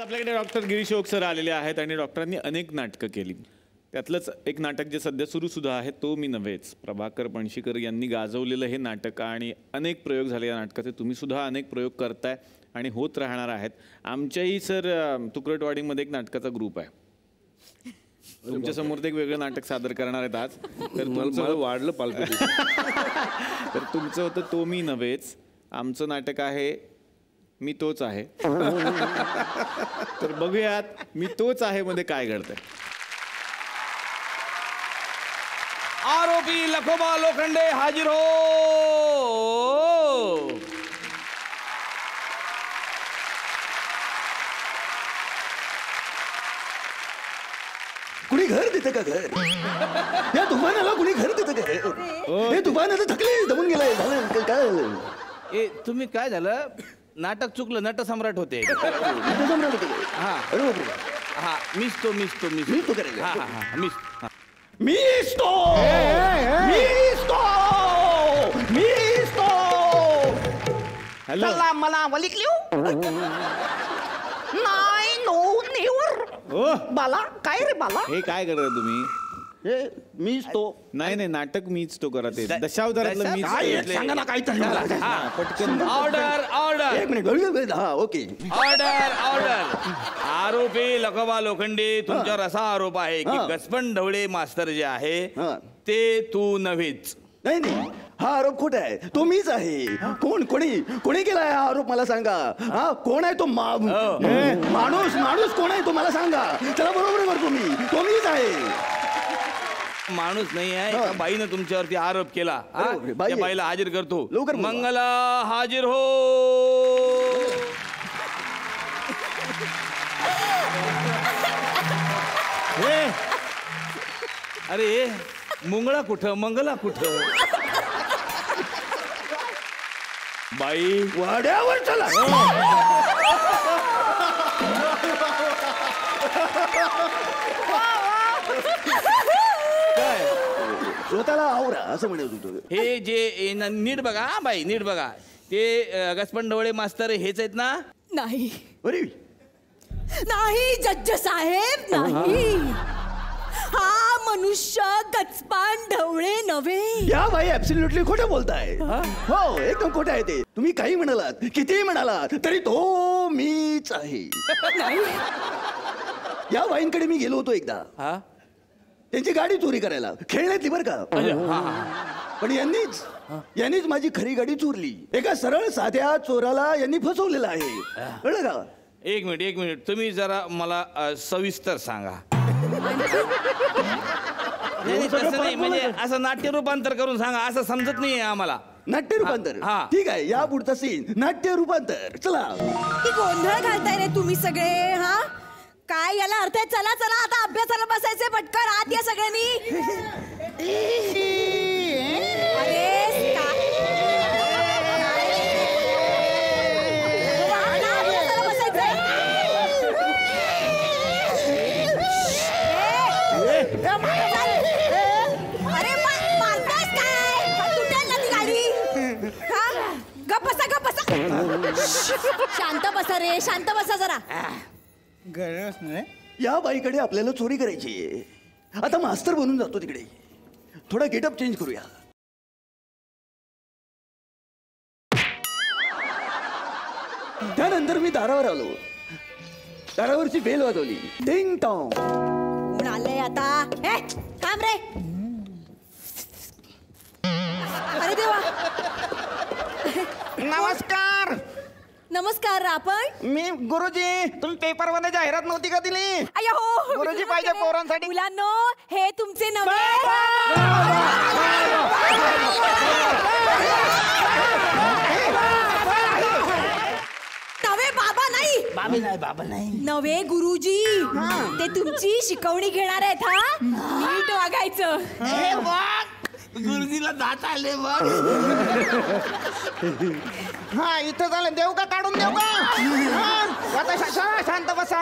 आपल्याकडे doctor Girish okay sir आलेले आहेत आणि डॉक्टरांनी अनेक नाटकं केली. त्यातलंच एक नाटक जे सध्या सुद्धा आहे तो मी नव्हेच. प्रभाकर पणशीकर यांनी गाजवलेलं हे नाटक आणि अनेक प्रयोग झाले या नाटकाचे. तुम्ही सुद्धा अनेक प्रयोग करताय आणि होत राहणार आहेत. आमच्याही सर तुकडटवाडीमध्ये एक नाटकाचा ग्रुप आहे. तुमच्या समोर एक वेगळं नाटक सादर करणार आहेत आज. तर तुमचं वाढलं पालक. तर तुमचं होतं तो मी नव्हेच. आमचं नाटक आहे मी तोच आहे. तर बघूयात मी तोच आहे मध्ये काय घडतंय. आरोपी लखोबा लोखंडे हाजीर हो. कुणी घर देतं का घर? या तुफानाला कुणी घर देतं का? हे तुफान आता थकले दमून गेलाय. झालं काय? ए तुम्ही काय झालं? नाटक चुकलं. नटसम्राट होते. नटसम्राट होते. हा बरोबर. हा मिस तो करेल. हा हा हा मिस. हॅलो मला वलिकलिव नाही नो नेवर. बाला काय रे बाला? हे काय करता तुम्ही? हे मीच तो. नाही नाही नाटक मीच तो करत आहे. दशावतारातलं मीच. सांगा ना काय पटकन ऑर्डर ऑर्डर. एक मिनिट. हा ओके. Order order. आरोपी लखोबा लोखंडे तुमच्यावर असा आरोप आहे की गचपण ढवळे मास्तर जे आहे ते तू नव्हेच. नाही हा आरोप खोटा आहे. तो मीच आहे. कोणी केलाय हा आरोप मला सांगा. हा कोण आहे तो? माणूस कोण आहे तो मला सांगा. चला बरोबर करतो मी. तो मीच आहे. माणूस नाही आहे. एका बाईनं तुमच्यावरती आरोप केला. त्या बाईला हाजीर करतो. लवकर मंगला हाजीर हो. अरे मुंगळा कुठं मंगला कुठं? बाई वाड्यावर चला. स्वतःला आवरा असं म्हणत होतो. हे जे नीट बघा बाई नीट बघा. ते गचपण ढवळे मास्तर हेच आहेत ना? नाही अरे नाही जज साहेब नाही. हा मनुष्य गचपान ढवळे नव्हे. या बाई ऍब्सोल्युटली खोटं बोलताय. हो एकदम खोटं आहे ते. तुम्ही काही म्हणालात कितीही म्हणालात तरी तो मीच आहे. या बाईंकडे मी गेलो होतो एकदा. त्यांची गाडी चोरी करायला खेळण्यातली बरं का. पण यांनीच माझी खरी गाडी चोरली. एका सरळ साध्या चोराला यांनी फसवलेलं आहे. कळलं का? एक मिनिट तुम्ही जरा मला सविस्तर सांगा. नाही तसं नाही म्हणजे असं नाट्य रूपांतर करून सांगा. असं समजत नाही आम्हाला. नाट्य रूपांतर ठीक आहे. या पुढचा सीन नाट्य रूपांतर. चला. ती गोंधळ घालताय रे तुम्ही सगळे. हा काय याला अर्थ आहे? चला चला आता अभ्यासाला बसायचे. पटकन आत या सगळ्यांनी. शांत बसा रे. शांत बसा जरा. या बाईकडे आपल्याला चोरी करायची. आता मास्तर बनून जातो तिकडे. थोडा गेटअप चेंज करूया. त्यानंतर मी दारावर आलो. दारावरची बेल वाजवली. टिंग टॉंग. कोण आलंय आता? थांब रे. अरे देवा. नमस्कार. नमस्कार. आपण मी गुरुजी. तुम्ही पेपर मध्ये जाहिरात नव्हती का दिली? हो गुरुजी पाहिजे पोरांसाठी. मुलांनो हे तुमचे नवे बाबा नाही. नवे गुरुजी. ते तुमची शिकवणी घेणार आहेत. हा नीट वागायचं. गुरुजीला दात आले बघ. हा इथं झालं. देऊ का काढून देऊ का? आता शांत बसा.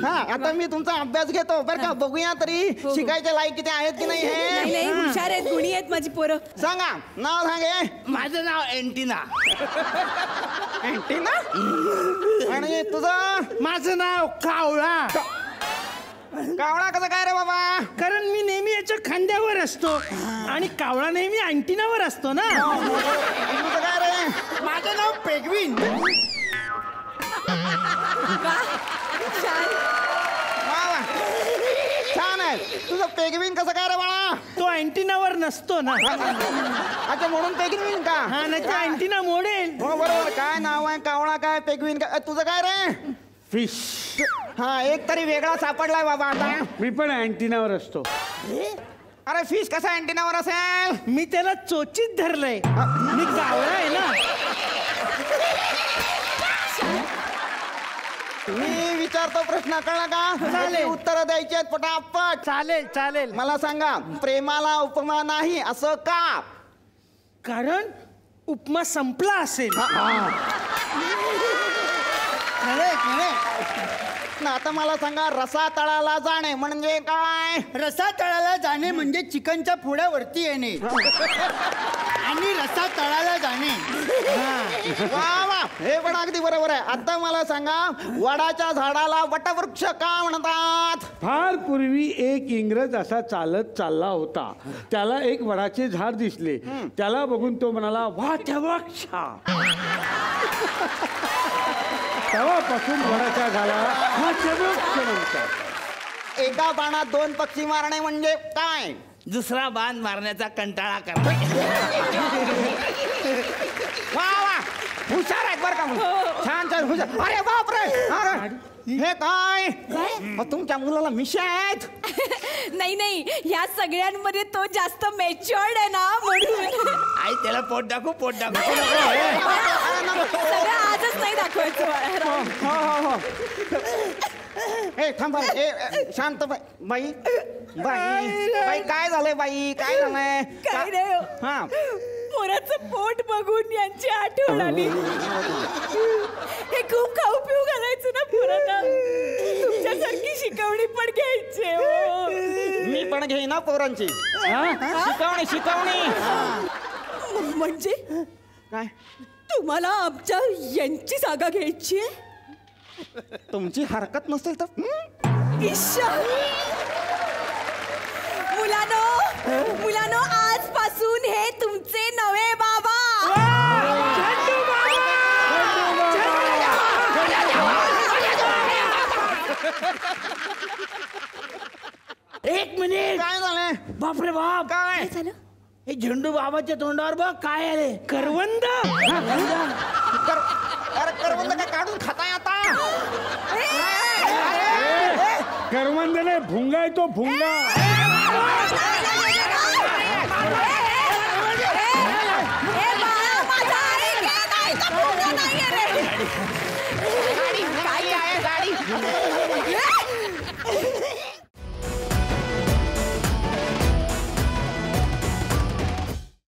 हा आता मी तुमचा अभ्यास घेतो बरं का. बघूया तरी शिकायच्या लायक किती आहेत की नाही. हे हुशार आहेत गुणी आहेत माझी पोरं. सांगा नाव सांगे. माझं नाव एंटिना. एंटिना. आणि तुझं? माझं नाव कावळा. कावळा कसं काय रे बाबा? कारण मी नेहमी याच्या खांद्यावर असतो आणि कावळा नेहमी अँटिनावर असतो ना. तुझं काय रे? माझं नाव पेगविन. छान. वा वा. छान आहे. तुझं पेगविन कसं काय रे बाळा? तो अँटिनावर नसतो ना. अच्छा म्हणून पेगविन का? हा ना, त्या अँटिना मोडेल. हो बरोबर. काय नाव आहे? कावळा काय पेगविन काय? तुझं काय रे? फिश. हा एक तरी वेगळा सापडलाय बाबा आता. मी पण अँटिनावर असतो. अरे फिश कसा अँटिनावर असेल? मी त्याला चोचीत धरलंय. मी कावळा आहे ना. मी विचारतो प्रश्न, कळला का? चालेल. उत्तर द्यायची आहेत पटापट. चालेल चालेल. मला सांगा, प्रेमाला उपमा नाही असं का? कारण उपमा संपला असेल. ना आता मला सांगा, रसा तळाला जाणे म्हणजे काय? रसा तळाला जाणे म्हणजे चिकनच्या फोड्यावरती येणे आणि रसा तळाला जाणे. वा वा, हे पण अगदी बरोबर आहे. आता मला सांगा, वडाच्या झाडाला वटवृक्ष का म्हणतात? फार पूर्वी एक इंग्रज असा चालत चालला होता. त्याला एक वडाचे झाड दिसले. त्याला बघून तो म्हणाला, वटवृक्ष. तेव्हापासून वडाच्या झाडाला वटवृक्ष म्हणतात. एका बाणात दोन पक्षी मारणे म्हणजे काय? दुसरा बाण मारण्याचा कंटाळा करणे. वा वा, हुशार आहे बरं का मग. छान छान हुशार. अरे बाप रे, हे काय? मग तुमच्या मुलाला मिशा आहेत? नाही नाही, ह्या सगळ्यांमध्ये तो जास्त मॅच्युअर्ड आहे ना म्हणून. आई त्याला पोट दाखवू, पोट दाखवू. सगळं आजच नाही दाखवायचं मला. हो हो हो. ए थांबा. शांत बाई. बाई काय झालंय बाई? काय झालंय? काय नाही हो. हा. पोराचं पोट बघून यांची आठवण आली. हे खूप खाऊ पिऊ घालायचं ना पोरांना. तुमच्यासारखी शिकवणी पण घ्यायची हो. मी पण घेईन ना पोरांची शिकवणी. म्हणजे काय? तुम्हाला आमच्या यांची जागा घ्यायची आहे? तुमची हरकत नसेल तर मुलानो आजपासून हे तुमचे नवे बाबा. एक मिनिट. काय झालंय? बापरे बाप. काय? हे झेंडू बाबाच्या तोंडावर बघ काय आले. करवंद. अरे करवंद काय काढून खाताय आता? करवंद नाही, भुंगा आहे तो, भुंगा.